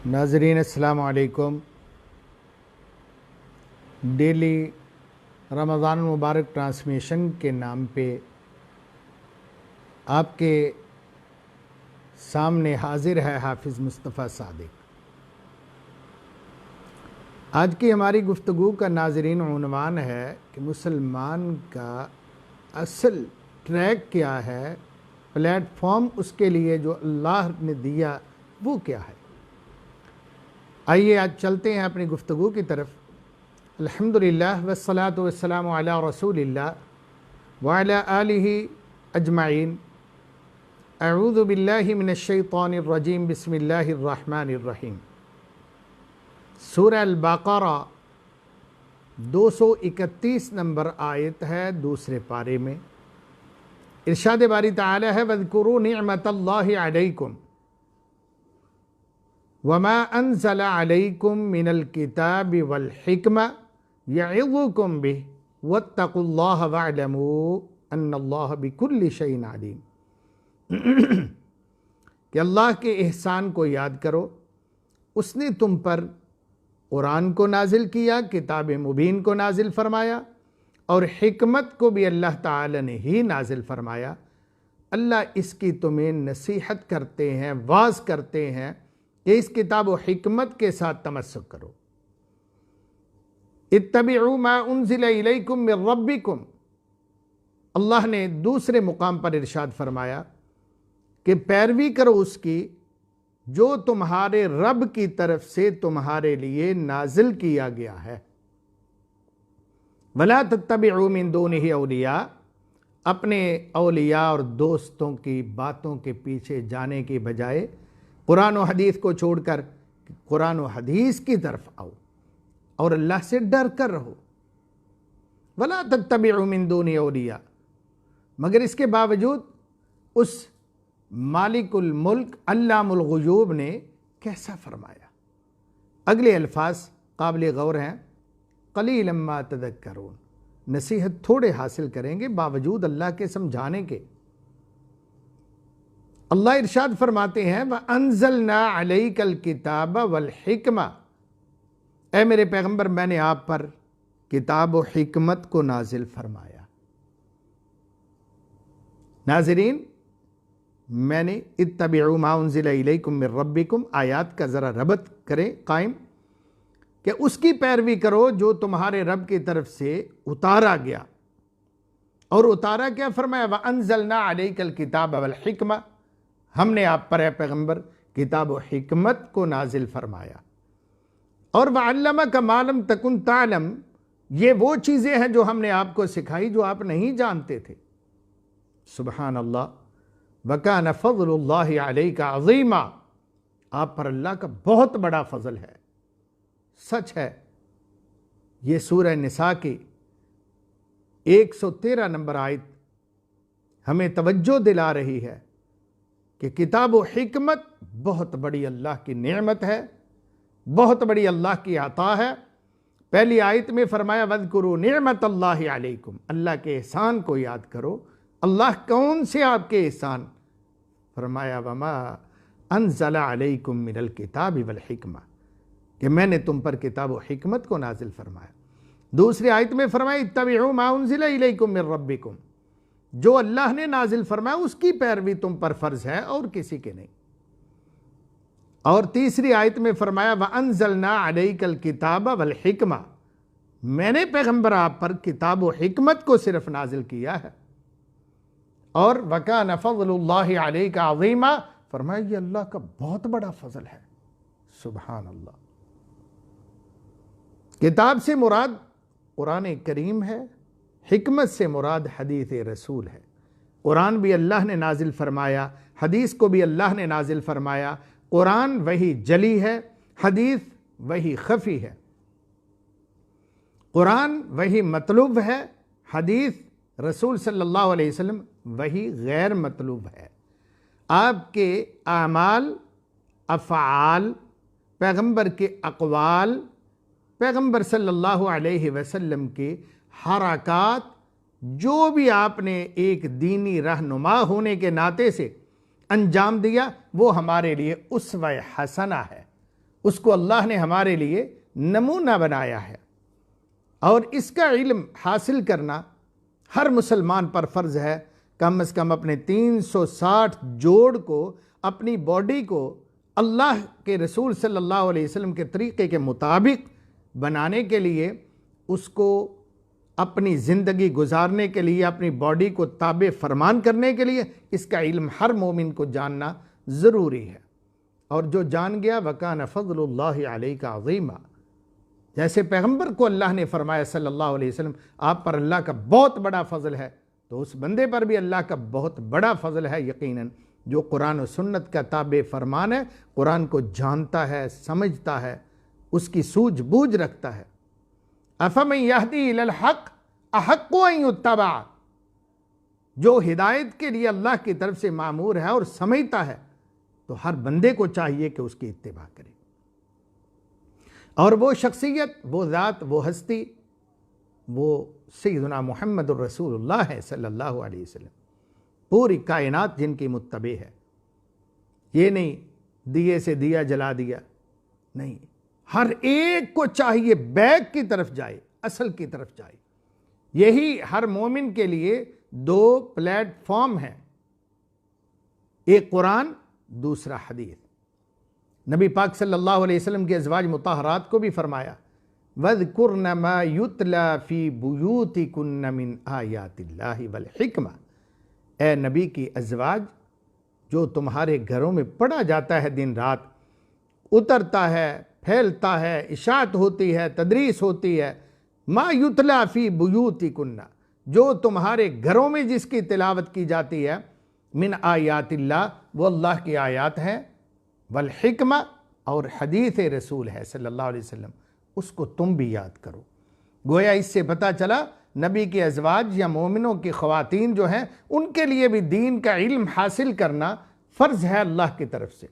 ناظرین السلام علیکم۔ ڈیلی رمضان المبارک ٹرانسمیشن کے نام پہ آپ کے سامنے حاضر ہے حافظ مصطفیٰ صادق۔ آج کی ہماری گفتگو کا ناظرین عنوان ہے کہ مسلمان کا اصل ٹریک کیا ہے، پلیٹ فارم اس کے لیے جو اللہ نے دیا وہ کیا ہے۔ آئیے آج چلتے ہیں اپنی گفتگو کی طرف۔ الحمدللہ والصلاة والسلام علی رسول اللہ وعلی آلہ اجمعین۔ اعوذ باللہ من الشیطان الرجیم، بسم اللہ الرحمن الرحیم۔ سورہ البقرہ 231 نمبر آیت ہے دوسرے پارے میں۔ ارشاد باری تعالی ہے وَاذْكُرُوا نِعْمَةَ اللَّهِ عَلَيْكُمْ وَمَا أَنزَلَ عَلَيْكُمْ مِنَ الْكِتَابِ وَالْحِكْمَةِ يَعِظُكُمْ بِهِ وَاتَّقُوا اللَّهَ وَاعْلَمُوا أَنَّ اللَّهَ بِكُلِّ شَيْءٍ عَلِيمٌ۔ کہ اللہ کے احسان کو یاد کرو، اس نے تم پر قرآن کو نازل کیا، کتاب مبین کو نازل فرمایا، اور حکمت کو بھی اللہ تعالی نے ہی نازل فرمایا۔ اللہ اس کی تمہیں نصیحت کرتے ہیں، واعظ کرتے ہیں کہ اس کتاب و حکمت کے ساتھ تمسک کرو۔ اتبعوا ما انزل الیکم من ربکم، اللہ نے دوسرے مقام پر ارشاد فرمایا کہ پیروی کرو اس کی جو تمہارے رب کی طرف سے تمہارے لیے نازل کیا گیا ہے۔ وَلَا تَتَّبِعُوا مِن دُونِهِ اولیاء، اپنے اولیاء اور دوستوں کی باتوں کے پیچھے جانے کی بجائے قرآن و حدیث کو چھوڑ کر قرآن و حدیث کی طرف آؤ اور اللہ سے ڈر کر رہو۔ وَلَا تَتَّبِعُوا مِن دُونِهِ اولیاء، مگر اس کے باوجود اس مالک الملک علام الغیوب نے کیسا فرمایا۔ اگلے الفاظ قابل غور ہیں، قلیلا ما تذکرون، نصیحت تھوڑے حاصل کریں گے باوجود اللہ کے سمجھانے کے۔ اللہ ارشاد فرماتے ہیں وَأَنزَلْنَا عَلَيْكَ الْكِتَابَ وَالْحِكْمَةَ، اے میرے پیغمبر میں نے آپ پر کتاب و حکمت کو نازل فرمایا۔ ناظرین، میں نے اتبعوا ما انزل الیکم من ربکم آیات کا ذرا ربط کریں قائم، کہ اس کی پیروی کرو جو تمہارے رب کی طرف سے اتارا گیا۔ اور اتارا کیا فرمایا؟ وَأَنزَلْنَا عَلَيْكَ الْكِتَابَ وَالْحِكْمَةَ، ہم نے آپ پر اے پیغمبر کتاب و حکمت کو نازل فرمایا۔ اور وَعَلَّمَكَ مَا لَمْ تَكُنْ تَعْلَمْ، یہ وہ چیزیں ہیں جو ہم نے آپ کو سکھائی جو آپ نہیں جانتے تھے۔ سبحان اللہ، وَكَانَ فَضْلُ اللَّهِ عَلَيْكَ عَظِيمًا، آپ پر اللہ کا بہت بڑا فضل ہے۔ سچ ہے، یہ سورہ نساء کی 113 نمبر آیت ہمیں توجہ دلا رہی ہے کہ کتاب و حکمت بہت بڑی اللہ کی نعمت ہے، بہت بڑی اللہ کی عطا ہے۔ پہلی آیت میں فرمایا وَاذْكُرُوا نِعْمَةَ اللَّهِ عَلَيْكُمْ، اللہ کے احسان کو یاد کرو۔ اللہ کون سے آپ کے احسان؟ فرمایا وَمَا أَنزَلَ عَلَيْكُمْ مِنَ الْكِتَابِ وَالْحِكْمَةِ، کہ میں نے تم پر کتاب و حکمت کو نازل فرمایا۔ دوسری آیت میں فرمایا اتبعوا ما انزل الیکم من ربکم، جو اللہ نے نازل فرمایا اس کی پیروی تم پر فرض ہے اور کسی کے نہیں۔ اور تیسری آیت میں فرمایا وَأَنزَلْنَا عَلَيْكَ الْكِتَابَ وَالْحِكْمَةِ، میں نے پیغمبر آپ پر کتاب و حکمت کو صرف نازل کیا ہے۔ اور وَكَانَ فَضْلُ اللَّهِ عَلَيْكَ عَظِيمًا، فرمایا یہ اللہ کا بہت بڑا فضل ہے۔ سبحان اللہ۔ کتاب سے مراد قرآن کریم ہے، حکمت سے مراد حدیث رسول ہے۔ قرآن بھی اللہ نے نازل فرمایا، حدیث کو بھی اللہ نے نازل فرمایا۔ قرآن وہی جلی ہے، حدیث وہی خفی ہے۔ قرآن وہی مطلوب ہے، حدیث رسول صلی اللہ علیہ وسلم وہی غیر مطلوب ہے۔ آپ کے اعمال، افعال، پیغمبر کے اقوال، پیغمبر صلی اللہ علیہ وسلم کے حرکات، جو بھی آپ نے ایک دینی رہنما ہونے کے ناطے سے انجام دیا وہ ہمارے لیے اسوہ حسنہ ہے، اس کو اللہ نے ہمارے لیے نمونہ بنایا ہے، اور اس کا علم حاصل کرنا ہر مسلمان پر فرض ہے۔ کم از کم اپنے 360 جوڑ کو، اپنی باڈی کو اللہ کے رسول صلی اللہ علیہ وسلم کے طریقے کے مطابق بنانے کے لیے، اس کو اپنی زندگی گزارنے کے لیے، اپنی باڈی کو تابع فرمان کرنے کے لیے اس کا علم ہر مومن کو جاننا ضروری ہے۔ اور جو جان گیا وَكَانَ فَضْلُ اللَّهِ عَلَيْكَ عَظِيمًا، جیسے پیغمبر کو اللہ نے فرمایا صلی اللہ علیہ وسلم آپ پر اللہ کا بہت بڑا فضل ہے، تو اس بندے پر بھی اللہ کا بہت بڑا فضل ہے یقیناً، جو قرآن و سنت کا تابع فرمان ہے، قرآن کو جانتا ہے، سمجھتا ہے، اس کی سوجھ بوجھ رکھتا ہے۔ أَفَمَنْ يَهْدِي إِلَى الْحَقِّ أَحَقُّ أَنْ يُتَّبَعَ، جو ہدایت کے لیے اللہ کی طرف سے مامور ہے اور سمجھتا ہے، تو ہر بندے کو چاہیے کہ اس کی اتباع کرے۔ اور وہ شخصیت، وہ ذات، وہ ہستی، وہ سیدنا محمد الرسول اللہ ہے صلی اللہ علیہ وسلم، پوری کائنات جن کی متبع ہے۔ یہ نہیں دیے سے دیا جلا دیا، نہیں، ہر ایک کو چاہیے بیک کی طرف جائے، اصل کی طرف جائے۔ یہی ہر مومن کے لیے دو پلیٹ فارم ہیں، ایک قرآن، دوسرا حدیث۔ نبی پاک صلی اللہ علیہ وسلم کے ازواج مطہرات کو بھی فرمایا وَاذْكُرْنَ مَا يُتْلَى فِي بُيُوتِكُنَّ مِنْ آيَاتِ اللَّهِ وَالْحِكْمَةِ، اے نبی کی ازواج، جو تمہارے گھروں میں پڑھا جاتا ہے دن رات، اترتا ہے، پھیلتا ہے، اشاعت ہوتی ہے، تدریس ہوتی ہے، مَا يُتْلَى فِي بُيُوتِكُنَّ، جو تمہارے گھروں میں جس کی تلاوت کی جاتی ہے، من آیات اللہ، وہ اللہ کی آیات ہیں، والحکمہ، اور حدیث رسول ہے صلی اللہ علیہ وسلم، اس کو تم بھی یاد کرو۔ گویا اس سے پتہ چلا نبی کے ازواج یا مومنوں کی خواتین جو ہیں، ان کے لیے بھی دین کا علم حاصل کرنا فرض ہے اللہ کی طرف سے۔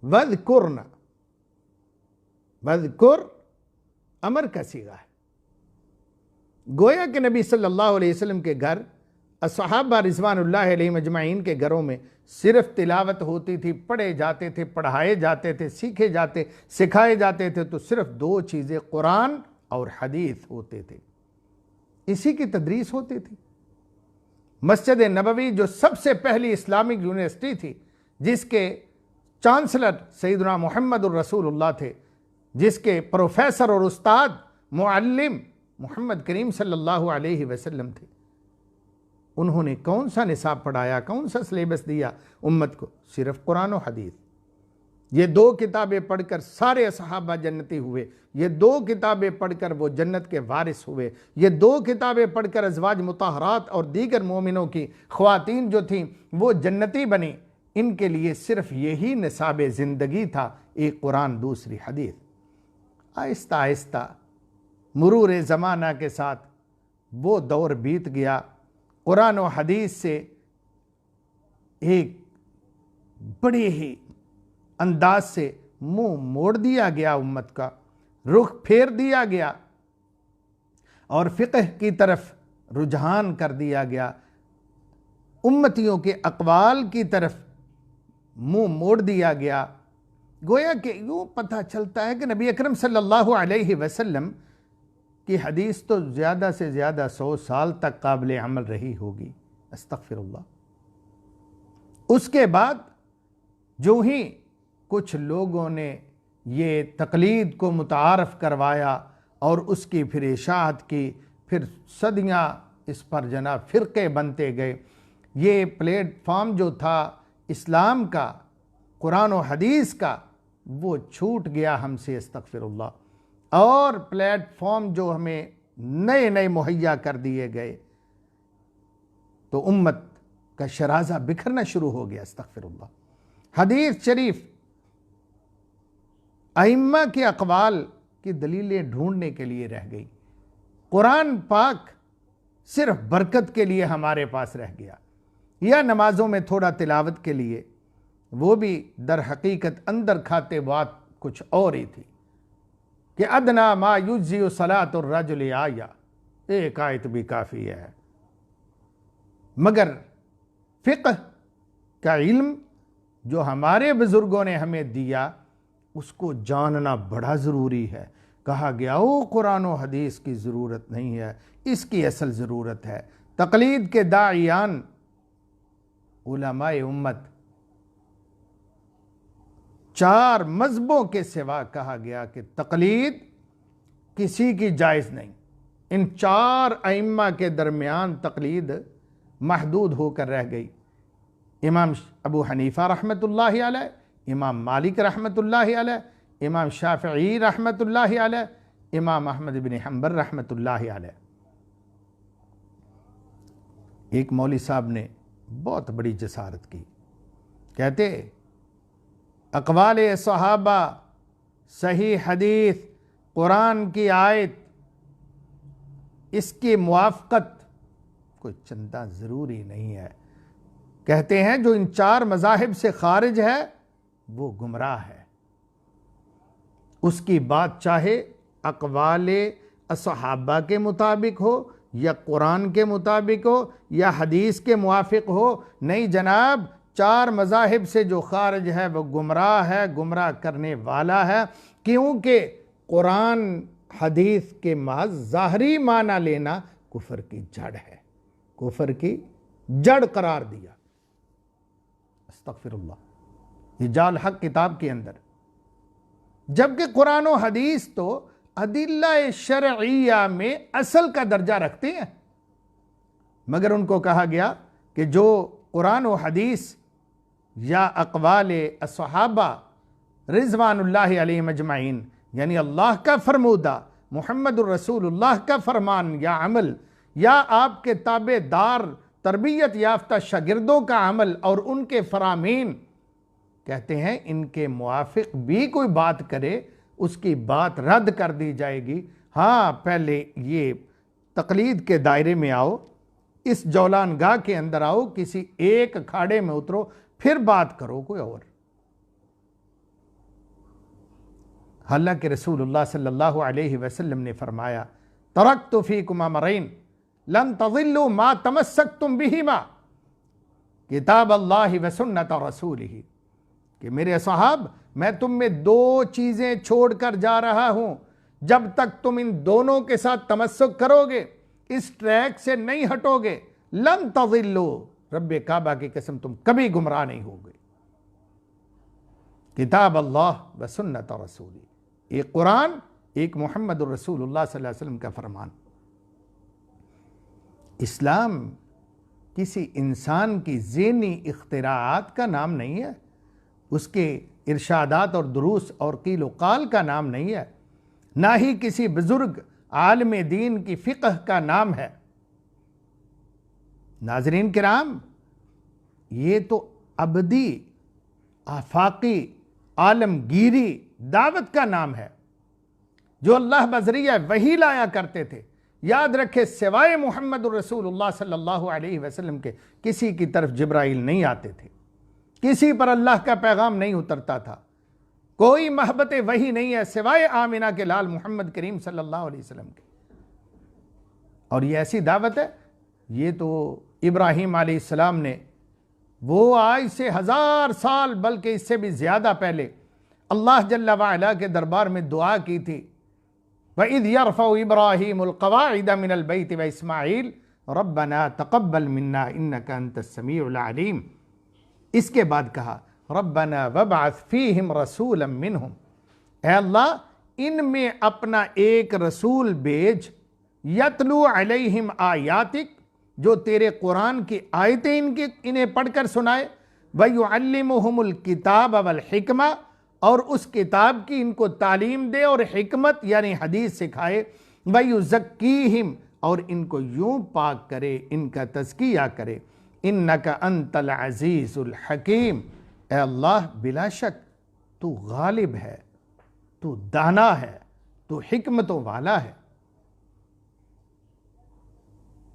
وَاذْكُرْنَ، وَاذْكُرْ امر کا صیغہ ہے۔ گویا کہ نبی صلی اللہ علیہ وسلم کے گھر، صحابہ رضوان اللہ علیہم اجمعین کے گھروں میں صرف تلاوت ہوتی تھی، پڑھے جاتے تھے، پڑھائے جاتے تھے، سیکھے جاتے، سکھائے جاتے تھے، تو صرف دو چیزیں قرآن اور حدیث ہوتے تھے، اسی کی تدریس ہوتی تھی۔ مسجد نبوی جو سب سے پہلی اسلامک یونیورسٹی تھی، جس کے چانسلر سیدنا محمد الرسول اللہ تھے، جس کے پروفیسر اور استاد معلم محمد کریم صلی اللہ علیہ وسلم تھے، انہوں نے کون سا نصاب پڑھایا، کون سا سلیبس دیا امت کو؟ صرف قرآن و حدیث۔ یہ دو کتابیں پڑھ کر سارے صحابہ جنتی ہوئے، یہ دو کتابیں پڑھ کر وہ جنت کے وارث ہوئے، یہ دو کتابیں پڑھ کر ازواج مطہرات اور دیگر مومنوں کی خواتین جو تھیں وہ جنتی بنی۔ ان کے لیے صرف یہی نصاب زندگی تھا، ایک قرآن، دوسری حدیث۔ آہستہ آہستہ مرور زمانہ کے ساتھ وہ دور بیت گیا، قرآن و حدیث سے ایک بڑے ہی انداز سے منہ موڑ دیا گیا، امت کا رخ پھیر دیا گیا، اور فقہ کی طرف رجحان کر دیا گیا، امتیوں کے اقوال کی طرف منہ موڑ دیا گیا۔ گویا کہ یوں پتہ چلتا ہے کہ نبی اکرم صلی اللہ علیہ وسلم کی حدیث تو زیادہ سے زیادہ 100 سال تک قابل عمل رہی ہوگی، استغفر اللہ۔ اس کے بعد جو ہی کچھ لوگوں نے یہ تقلید کو متعارف کروایا اور اس کی پھر اشاعت کی، پھر صدیاں اس پر جناب فرقے بنتے گئے۔ یہ پلیٹ فارم جو تھا اسلام کا، قرآن و حدیث کا، وہ چھوٹ گیا ہم سے، استغفر اللہ۔ اور پلیٹ فارم جو ہمیں نئے نئے مہیا کر دیے گئے، تو امت کا شرازہ بکھرنا شروع ہو گیا، استغفر اللہ۔ حدیث شریف ائمہ کے اقوال کی دلیلیں ڈھونڈنے کے لیے رہ گئی، قرآن پاک صرف برکت کے لیے ہمارے پاس رہ گیا، یا نمازوں میں تھوڑا تلاوت کے لیے، وہ بھی در حقیقت اندر کھاتے بات کچھ اور ہی تھی کہ ادنا ما یجزی صلاۃ الرجل آیا، ایک آیت بھی کافی ہے۔ مگر فقہ کا علم جو ہمارے بزرگوں نے ہمیں دیا، اس کو جاننا بڑا ضروری ہے۔ کہا گیا او قرآن و حدیث کی ضرورت نہیں ہے، اس کی اصل ضرورت ہے تقلید کے داعیان علماء امت۔ 4 مذہبوں کے سوا کہا گیا کہ تقلید کسی کی جائز نہیں۔ ان 4 ائمہ کے درمیان تقلید محدود ہو کر رہ گئی۔ امام ابو حنیفہ رحمۃ اللہ علیہ، امام مالک رحمۃ اللہ علیہ، امام شافعی رحمۃ اللہ علیہ، امام احمد بن حنبل رحمۃ اللہ علیہ۔ ایک مولوی صاحب نے بہت بڑی جسارت کی، کہتے اقوال صحابہ، صحیح حدیث، قرآن کی آیت، اس کی موافقت کوئی چندہ ضروری نہیں ہے۔ کہتے ہیں جو ان 4 مذاہب سے خارج ہے وہ گمراہ ہے۔ اس کی بات چاہے اقوال صحابہ کے مطابق ہو یا قرآن کے مطابق ہو یا حدیث کے موافق ہو، نہیں جناب، 4 مذاہب سے جو خارج ہے وہ گمراہ ہے، گمراہ کرنے والا ہے، کیونکہ قرآن حدیث کے محض ظاہری معنی لینا کفر کی جڑ ہے، کفر کی جڑ قرار دیا۔ استغفر اللہ۔ رجال حق کتاب کے اندر، جبکہ قرآن و حدیث تو ادلہ شرعیہ میں اصل کا درجہ رکھتے ہیں، مگر ان کو کہا گیا کہ جو قرآن و حدیث یا اقوال الصحابہ رضوان اللہ علیہم اجمعین، یعنی اللہ کا فرمودہ، محمد الرسول اللہ کا فرمان یا عمل، یا آپ کے تابع دار تربیت یافتہ شاگردوں کا عمل اور ان کے فرامین، کہتے ہیں ان کے موافق بھی کوئی بات کرے اس کی بات رد کر دی جائے گی۔ ہاں، پہلے یہ تقلید کے دائرے میں آؤ، اس جولان گاہ کے اندر آؤ، کسی ایک کھاڑے میں اترو، پھر بات کرو کوئی اور۔ حالانکہ رسول اللہ صلی اللہ علیہ وسلم نے فرمایا ترکت فیکم امرین لن تضلوا ما تمسکتم بہما، کتاب اللہ و سنت رسولہ، کہ میرے صحاب میں تم میں 2 چیزیں چھوڑ کر جا رہا ہوں، جب تک تم ان دونوں کے ساتھ تمسک کرو گے، اس ٹریک سے نہیں ہٹو گے، لن تضلوا، رب کعبہ کی قسم تم کبھی گمراہ نہیں ہوگے۔ کتاب اللہ و سنت رسولہ، ایک قرآن، ایک محمد الرسول اللہ صلی اللہ علیہ وسلم کا فرمان۔ اسلام کسی انسان کی ذہنی اختراعات کا نام نہیں ہے، اس کے ارشادات اور دروس اور قیل و قال کا نام نہیں ہے، نہ ہی کسی بزرگ عالم دین کی فقہ کا نام ہے۔ ناظرین کرام، یہ تو ابدی آفاقی عالمگیری دعوت کا نام ہے جو اللہ بذریعہ وحی لایا کرتے تھے۔ یاد رکھے، سوائے محمد الرسول اللہ صلی اللہ علیہ وسلم کے کسی کی طرف جبرائیل نہیں آتے تھے، کسی پر اللہ کا پیغام نہیں اترتا تھا، کوئی محبت وحی نہیں ہے سوائے آمنہ کے لال محمد کریم صلی اللہ علیہ وسلم کے۔ اور یہ ایسی دعوت ہے، یہ تو ابراہیم علیہ السلام نے، وہ آج سے 1000 سال بلکہ اس سے بھی زیادہ پہلے اللہ جل وعلا کے دربار میں دعا کی تھی، وَإِذْ يَرْفَعُ إِبْرَاهِيمُ الْقَوَاعِدَ مِنَ الْبَيْتِ وَإِسْمَاعِيلُ رَبَّنَا تَقَبَّلْ مِنَّا إِنَّكَ أَنْتَ السَّمِيعُ الْعَلِيمُ۔ اس کے بعد کہا رَبَّنَا وَابْعَثْ فِيهِمْ رَسُولًا مِّنْهُمْ، اے اللہ ان میں اپنا ایک رسول بھیج، یتلو علیہم آیاتک، جو تیرے قرآن کی آیتیں انہیں پڑھ کر سنائے، وَيُعَلِّمُهُمُ الْكِتَابَ وَالْحِکْمَةَ، اور اس کتاب کی ان کو تعلیم دے اور حکمت یعنی حدیث سکھائے، وَيُزَكِّيهِمْ، اور ان کو یوں پاک کرے، ان کا تزکیہ کرے، اِنَّكَ أَنْتَ الْعَزِيزُ الْحَكِيمُ، اے اللہ بلا شک تو غالب ہے، تو دانا ہے، تو حکمتوں والا ہے۔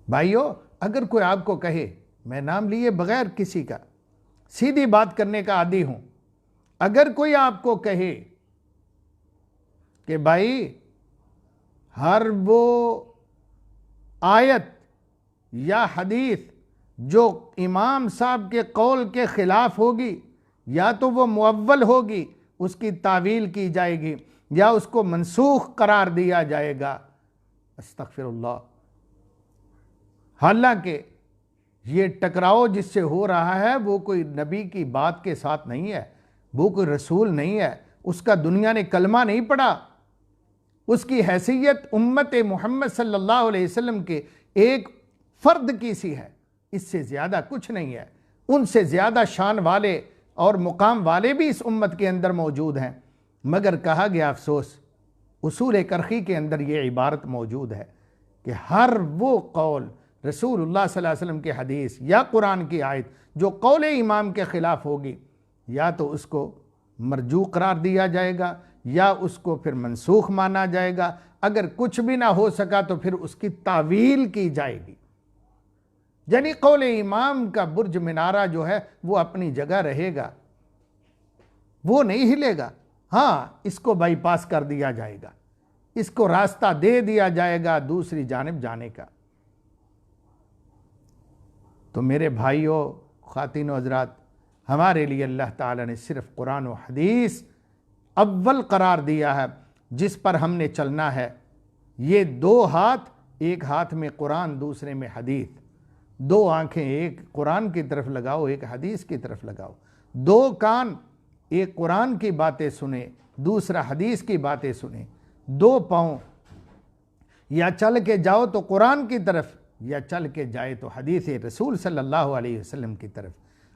بھائیو، اگر کوئی آپ کو کہے، میں نام لیے بغیر کسی کا سیدھی بات کرنے کا عادی ہوں، اگر کوئی آپ کو کہے کہ بھائی ہر وہ آیت یا حدیث جو امام صاحب کے قول کے خلاف ہوگی یا تو وہ مؤول ہوگی، اس کی تعویل کی جائے گی یا اس کو منسوخ قرار دیا جائے گا۔ استغفر اللہ۔ حالانکہ یہ ٹکراؤ جس سے ہو رہا ہے وہ کوئی نبی کی بات کے ساتھ نہیں ہے، وہ کوئی رسول نہیں ہے، اس کا دنیا نے کلمہ نہیں پڑھا، اس کی حیثیت امت محمد صلی اللہ علیہ وسلم کے ایک فرد کی سی ہے، اس سے زیادہ کچھ نہیں ہے۔ ان سے زیادہ شان والے اور مقام والے بھی اس امت کے اندر موجود ہیں، مگر کہا گیا افسوس اصول کرخی کے اندر یہ عبارت موجود ہے کہ ہر وہ قول رسول اللہ صلی اللہ علیہ وسلم کے حدیث یا قرآن کی آیت جو قول امام کے خلاف ہوگی، یا تو اس کو مرجوع قرار دیا جائے گا یا اس کو پھر منسوخ مانا جائے گا، اگر کچھ بھی نہ ہو سکا تو پھر اس کی تعویل کی جائے گی۔ یعنی قول امام کا برج منارہ جو ہے وہ اپنی جگہ رہے گا، وہ نہیں ہلے گا، ہاں اس کو بائی پاس کر دیا جائے گا، اس کو راستہ دے دیا جائے گا دوسری جانب جانے کا۔ تو میرے بھائیوں، خواتین و حضرات، ہمارے لیے اللہ تعالیٰ نے صرف قرآن و حدیث اول قرار دیا ہے جس پر ہم نے چلنا ہے۔ یہ دو ہاتھ، ایک ہاتھ میں قرآن دوسرے میں حدیث، دو آنکھیں، ایک قرآن کی طرف لگاؤ ایک حدیث کی طرف لگاؤ، دو کان، ایک قرآن کی باتیں سنیں دوسرا حدیث کی باتیں سنیں، دو پاؤں، یا چل کے جاؤ تو قرآن کی طرف یا چل کے جائے تو حدیث رسول صلی اللہ علیہ وسلم کی طرف۔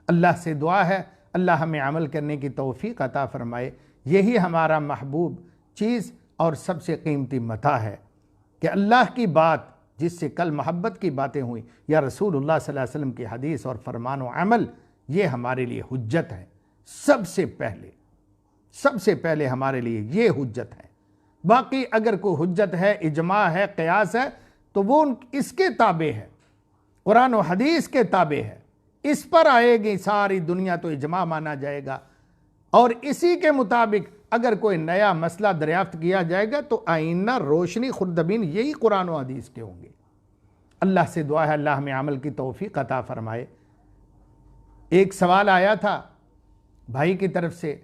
اللہ سے دعا ہے اللہ ہمیں عمل کرنے کی توفیق عطا فرمائے۔ یہی ہمارا محبوب چیز اور سب سے قیمتی متاع ہے کہ اللہ کی بات جس سے کل محبت کی باتیں ہوئیں یا رسول اللہ صلی اللہ علیہ وسلم کی حدیث اور فرمان و عمل، یہ ہمارے لیے حجت ہے۔ سب سے پہلے ہمارے لیے یہ حجت ہے۔ باقی اگر کوئی حجت ہے، اجماع ہے، قیاس ہے تو وہ اس کے تابع ہے، قرآن و حدیث کے تابع ہے، اس پر آئے گی ساری دنیا تو اجماع مانا جائے گا، اور اسی کے مطابق اگر کوئی نیا مسئلہ دریافت کیا جائے گا تو آئینہ روشنی خردبین یہی قرآن و حدیث کے ہوں گے۔ اللہ سے دعا ہے اللہ ہمیں عمل کی توفیق عطا فرمائے۔ ایک سوال آیا تھا بھائی کی طرف سے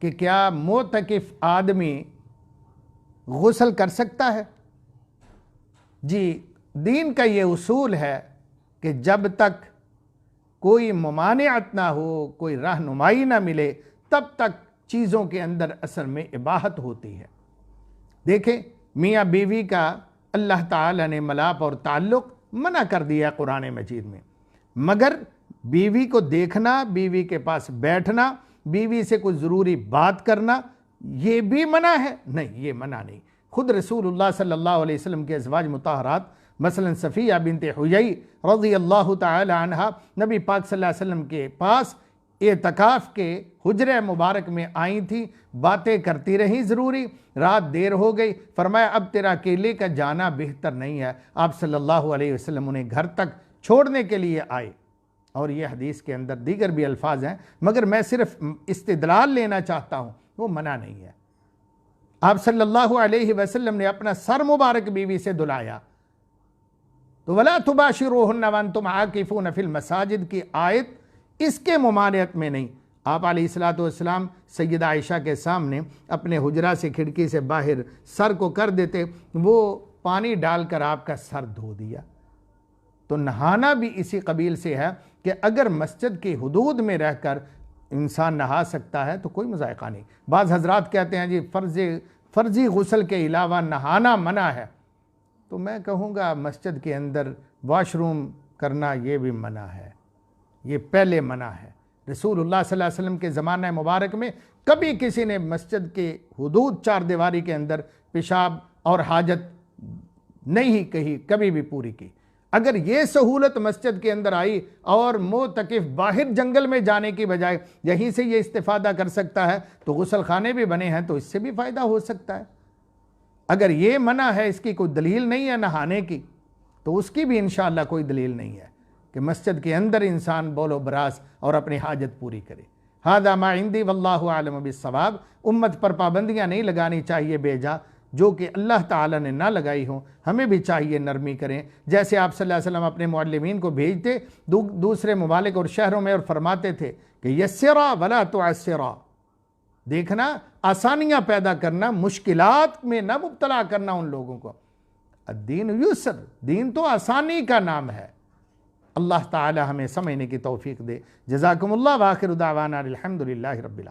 کہ کیا معتکف آدمی غسل کر سکتا ہے؟ جی، دین کا یہ اصول ہے کہ جب تک کوئی ممانعت نہ ہو، کوئی رہنمائی نہ ملے، تب تک چیزوں کے اندر اثر میں اباحت ہوتی ہے۔ دیکھیں، میاں بیوی کا اللہ تعالی نے ملاپ اور تعلق منع کر دیا قرآن مجید میں، مگر بیوی کو دیکھنا، بیوی کے پاس بیٹھنا، بیوی سے کوئی ضروری بات کرنا، یہ بھی منع ہے؟ نہیں، یہ منع نہیں۔ خود رسول اللہ صلی اللہ علیہ وسلم کے ازواج مطہرات مثلا صفیہ بنت حیی رضی اللہ تعالی عنہا نبی پاک صلی اللہ علیہ وسلم کے پاس اعتکاف کے حجرہ مبارک میں آئی تھی، باتیں کرتی رہیں، ضروری رات دیر ہو گئی، فرمایا اب تیرا اکیلے کا جانا بہتر نہیں ہے۔ آپ صلی اللہ علیہ وسلم انہیں گھر تک چھوڑنے کے لیے آئے، اور یہ حدیث کے اندر دیگر بھی الفاظ ہیں مگر میں صرف استدلال لینا چاہتا ہوں، وہ منع نہیں ہے۔ آپ صلی اللہ علیہ وسلم نے اپنا سر مبارک بیوی سے دھلایا، تو وَلَا تُبَاشِرُوهُنَّ وَأَنْتُمْ عَاكِفُونَ فِي الْمَسَاجِدِ کی آیت اس کے ممانعت میں نہیں۔ آپ علیہ السلام سیدہ عائشہ کے سامنے اپنے حجرہ سے کھڑکی سے باہر سر کو کر دیتے، وہ پانی ڈال کر آپ کا سر دھو دیا۔ تو نہانا بھی اسی قبیل سے ہے کہ اگر مسجد کی حدود میں رہ کر انسان نہا سکتا ہے تو کوئی مذائقہ نہیں۔ بعض حضرات کہتے ہیں جی فرضی غسل کے علاوہ نہانا منع ہے، تو میں کہوں گا مسجد کے اندر واش روم کرنا یہ بھی منع ہے، یہ پہلے منع ہے۔ رسول اللہ صلی اللہ علیہ وسلم کے زمانہ مبارک میں کبھی کسی نے مسجد کے حدود چار دیواری کے اندر پیشاب اور حاجت نہیں کہی، کبھی بھی پوری کی۔ اگر یہ سہولت مسجد کے اندر آئی اور معتکف باہر جنگل میں جانے کی بجائے یہیں سے یہ استفادہ کر سکتا ہے تو غسل خانے بھی بنے ہیں تو اس سے بھی فائدہ ہو سکتا ہے۔ اگر یہ منع ہے، اس کی کوئی دلیل نہیں ہے نہانے کی، تو اس کی بھی انشاءاللہ کوئی دلیل نہیں ہے کہ مسجد کے اندر انسان بول و براس اور اپنی حاجت پوری کرے۔ ھذا ما عندی واللہ اعلم بالصواب۔ امت پر پابندیاں نہیں لگانی چاہیے بے جا، جو کہ اللہ تعالیٰ نے نہ لگائی ہوں۔ ہمیں بھی چاہیے نرمی کریں، جیسے آپ صلی اللہ علیہ وسلم اپنے معلمین کو بھیجتے دوسرے ممالک اور شہروں میں اور فرماتے تھے کہ یسرا ولا تعسرا، دیکھنا، آسانیاں پیدا کرنا، مشکلات میں نہ مبتلا کرنا ان لوگوں کو۔ الدین یسر، دین تو آسانی کا نام ہے۔ اللہ تعالی ہمیں سمجھنے کی توفیق دے۔ جزاکم اللہ، وآخر دعوانا الحمدللہ رب العالمین۔